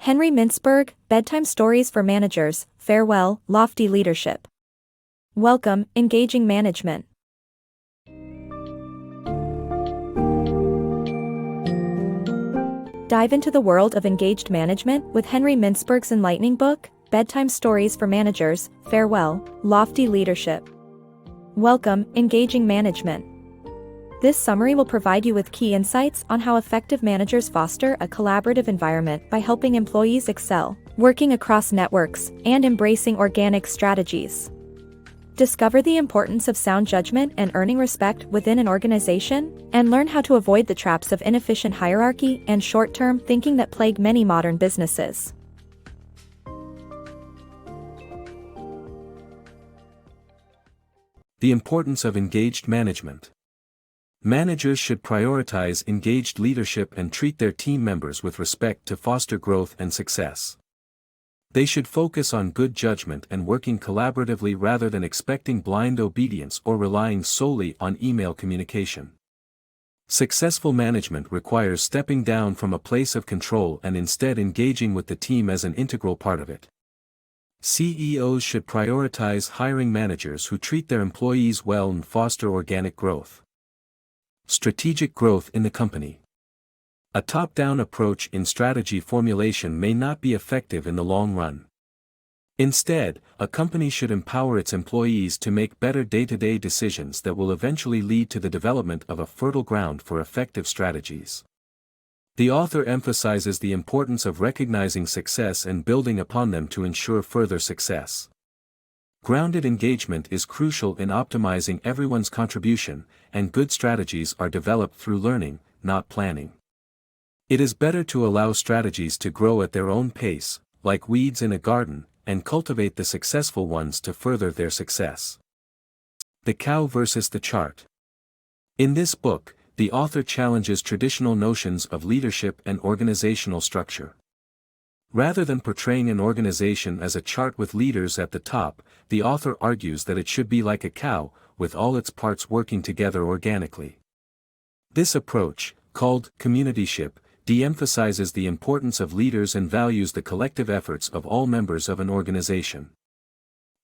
Henry Mintzberg, Bedtime Stories for Managers, Farewell, Lofty Leadership. Welcome, Engaging Management. Dive into the world of engaged management with Henry Mintzberg's enlightening book, Bedtime Stories for Managers, Farewell, Lofty Leadership. Welcome, Engaging Management. This summary will provide you with key insights on how effective managers foster a collaborative environment by helping employees excel, working across networks, and embracing organic strategies. Discover the importance of sound judgment and earning respect within an organization, and learn how to avoid the traps of inefficient hierarchy and short-term thinking that plague many modern businesses. The importance of engaged management. Managers should prioritize engaged leadership and treat their team members with respect to foster growth and success. They should focus on good judgment and working collaboratively rather than expecting blind obedience or relying solely on email communication. Successful management requires stepping down from a place of control and instead engaging with the team as an integral part of it. CEOs should prioritize hiring managers who treat their employees well and foster organic growth. Strategic growth in the company. A top-down approach in strategy formulation may not be effective in the long run. Instead, a company should empower its employees to make better day-to-day decisions that will eventually lead to the development of a fertile ground for effective strategies. The author emphasizes the importance of recognizing success and building upon them to ensure further success. Grounded engagement is crucial in optimizing everyone's contribution, and good strategies are developed through learning, not planning. It is better to allow strategies to grow at their own pace, like weeds in a garden, and cultivate the successful ones to further their success. The cow versus the chart. In this book, the author challenges traditional notions of leadership and organizational structure. Rather than portraying an organization as a chart with leaders at the top, the author argues that it should be like a cow, with all its parts working together organically. This approach, called communityship, de-emphasizes the importance of leaders and values the collective efforts of all members of an organization.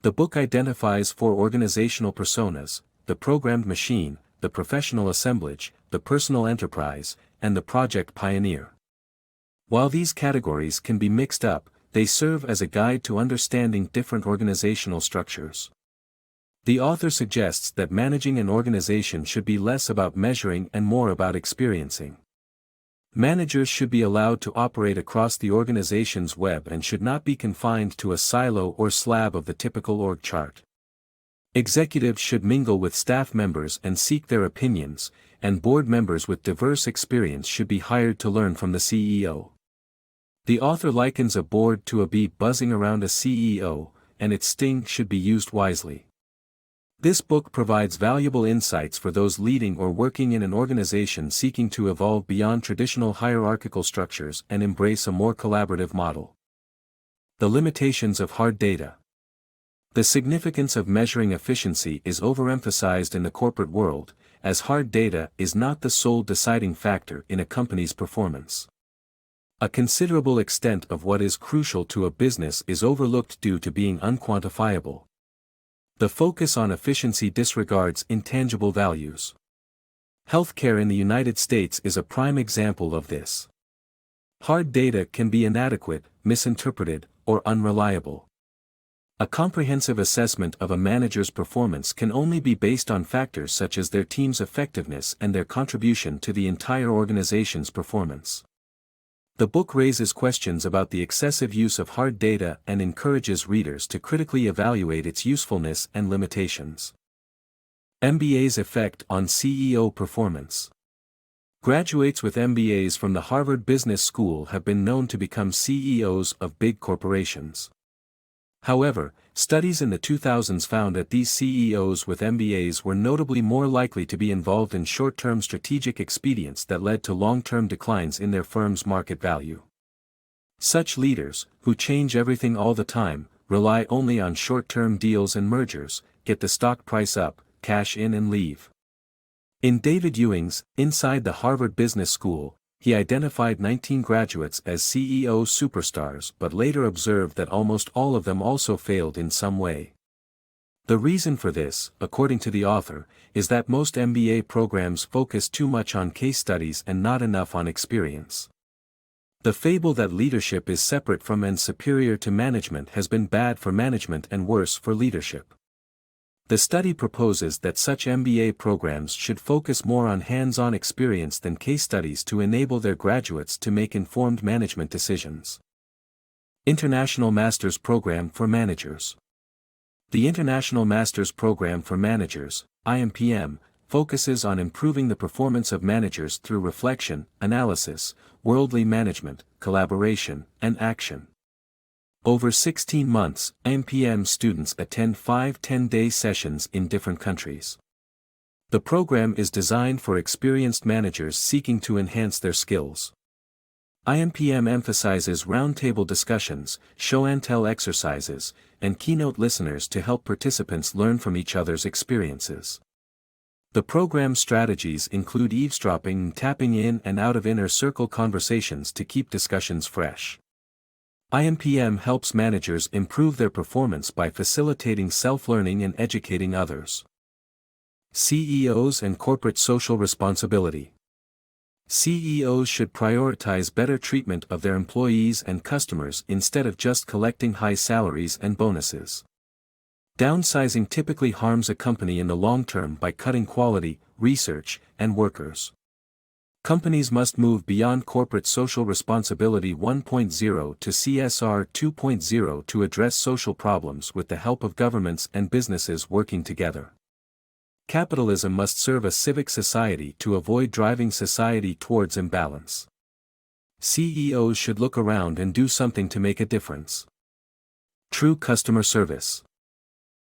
The book identifies four organizational personas: the programmed machine, the professional assemblage, the personal enterprise, and the project pioneer. While these categories can be mixed up, they serve as a guide to understanding different organizational structures. The author suggests that managing an organization should be less about measuring and more about experiencing. Managers should be allowed to operate across the organization's web and should not be confined to a silo or slab of the typical org chart. Executives should mingle with staff members and seek their opinions, and board members with diverse experience should be hired to learn from the CEO. The author likens a board to a bee buzzing around a CEO, and its sting should be used wisely. This book provides valuable insights for those leading or working in an organization seeking to evolve beyond traditional hierarchical structures and embrace a more collaborative model. The limitations of hard data. The significance of measuring efficiency is overemphasized in the corporate world, as hard data is not the sole deciding factor in a company's performance. A considerable extent of what is crucial to a business is overlooked due to being unquantifiable. The focus on efficiency disregards intangible values. Healthcare in the United States is a prime example of this. Hard data can be inadequate, misinterpreted, or unreliable. A comprehensive assessment of a manager's performance can only be based on factors such as their team's effectiveness and their contribution to the entire organization's performance. The book raises questions about the excessive use of hard data and encourages readers to critically evaluate its usefulness and limitations. MBA's effect on CEO performance. Graduates with MBAs from the Harvard Business School have been known to become CEOs of big corporations. However, studies in the 2000s found that these CEOs with MBAs were notably more likely to be involved in short-term strategic expedients that led to long-term declines in their firm's market value. Such leaders, who change everything all the time, rely only on short-term deals and mergers, get the stock price up, cash in and leave. In David Ewing's Inside the Harvard Business School, he identified 19 graduates as CEO superstars but later observed that almost all of them also failed in some way. The reason for this, according to the author, is that most MBA programs focus too much on case studies and not enough on experience. The fable that leadership is separate from and superior to management has been bad for management and worse for leadership. The study proposes that such MBA programs should focus more on hands-on experience than case studies to enable their graduates to make informed management decisions. International Masters Program for Managers. The International Masters Program for Managers, IMPM, focuses on improving the performance of managers through reflection, analysis, worldly management, collaboration, and action. Over 16 months, IMPM students attend 5 10-day sessions in different countries. The program is designed for experienced managers seeking to enhance their skills. IMPM emphasizes roundtable discussions, show-and-tell exercises, and keynote listeners to help participants learn from each other's experiences. The program's strategies include eavesdropping and tapping in and out of inner circle conversations to keep discussions fresh. IMPM helps managers improve their performance by facilitating self-learning and educating others. CEOs and corporate social responsibility. CEOs should prioritize better treatment of their employees and customers instead of just collecting high salaries and bonuses. Downsizing typically harms a company in the long term by cutting quality, research, and workers. Companies must move beyond corporate social responsibility 1.0 to CSR 2.0 to address social problems with the help of governments and businesses working together. Capitalism must serve a civic society to avoid driving society towards imbalance. CEOs should look around and do something to make a difference. True customer service.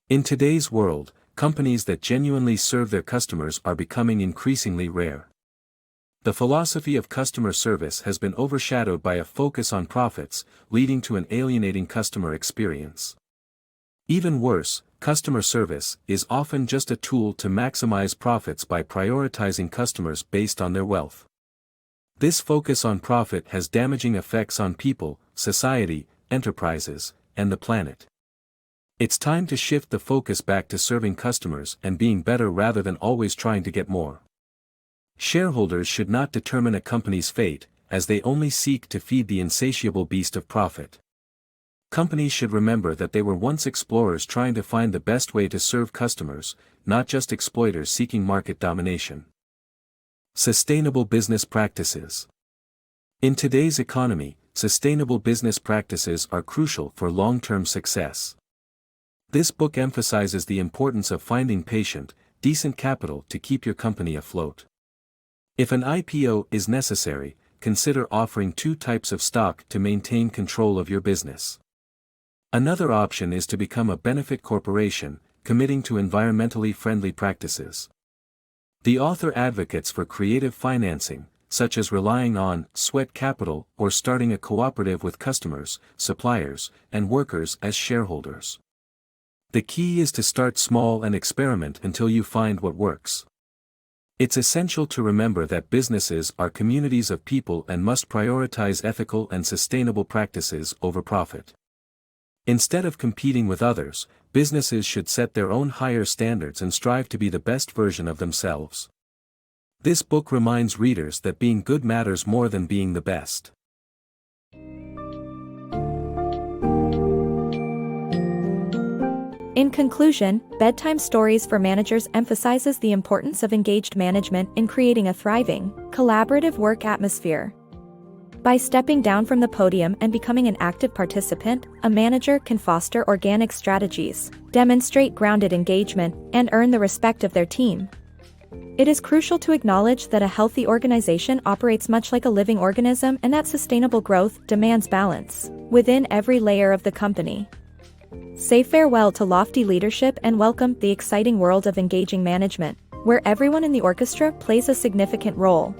In today's world, companies that genuinely serve their customers are becoming increasingly rare. The philosophy of customer service has been overshadowed by a focus on profits, leading to an alienating customer experience. Even worse, customer service is often just a tool to maximize profits by prioritizing customers based on their wealth. This focus on profit has damaging effects on people, society, enterprises, and the planet. It's time to shift the focus back to serving customers and being better rather than always trying to get more. Shareholders should not determine a company's fate, as they only seek to feed the insatiable beast of profit. Companies should remember that they were once explorers trying to find the best way to serve customers, not just exploiters seeking market domination. Sustainable business practices. In today's economy, sustainable business practices are crucial for long-term success. This book emphasizes the importance of finding patient, decent capital to keep your company afloat. If an IPO is necessary, consider offering 2 types of stock to maintain control of your business. Another option is to become a benefit corporation, committing to environmentally friendly practices. The author advocates for creative financing, such as relying on sweat capital or starting a cooperative with customers, suppliers, and workers as shareholders. The key is to start small and experiment until you find what works. It's essential to remember that businesses are communities of people and must prioritize ethical and sustainable practices over profit. Instead of competing with others, businesses should set their own higher standards and strive to be the best version of themselves. This book reminds readers that being good matters more than being the best. In conclusion, Bedtime Stories for Managers emphasizes the importance of engaged management in creating a thriving, collaborative work atmosphere. By stepping down from the podium and becoming an active participant, a manager can foster organic strategies, demonstrate grounded engagement, and earn the respect of their team. It is crucial to acknowledge that a healthy organization operates much like a living organism and that sustainable growth demands balance within every layer of the company. Say farewell to lofty leadership and welcome the exciting world of engaging management, where everyone in the orchestra plays a significant role.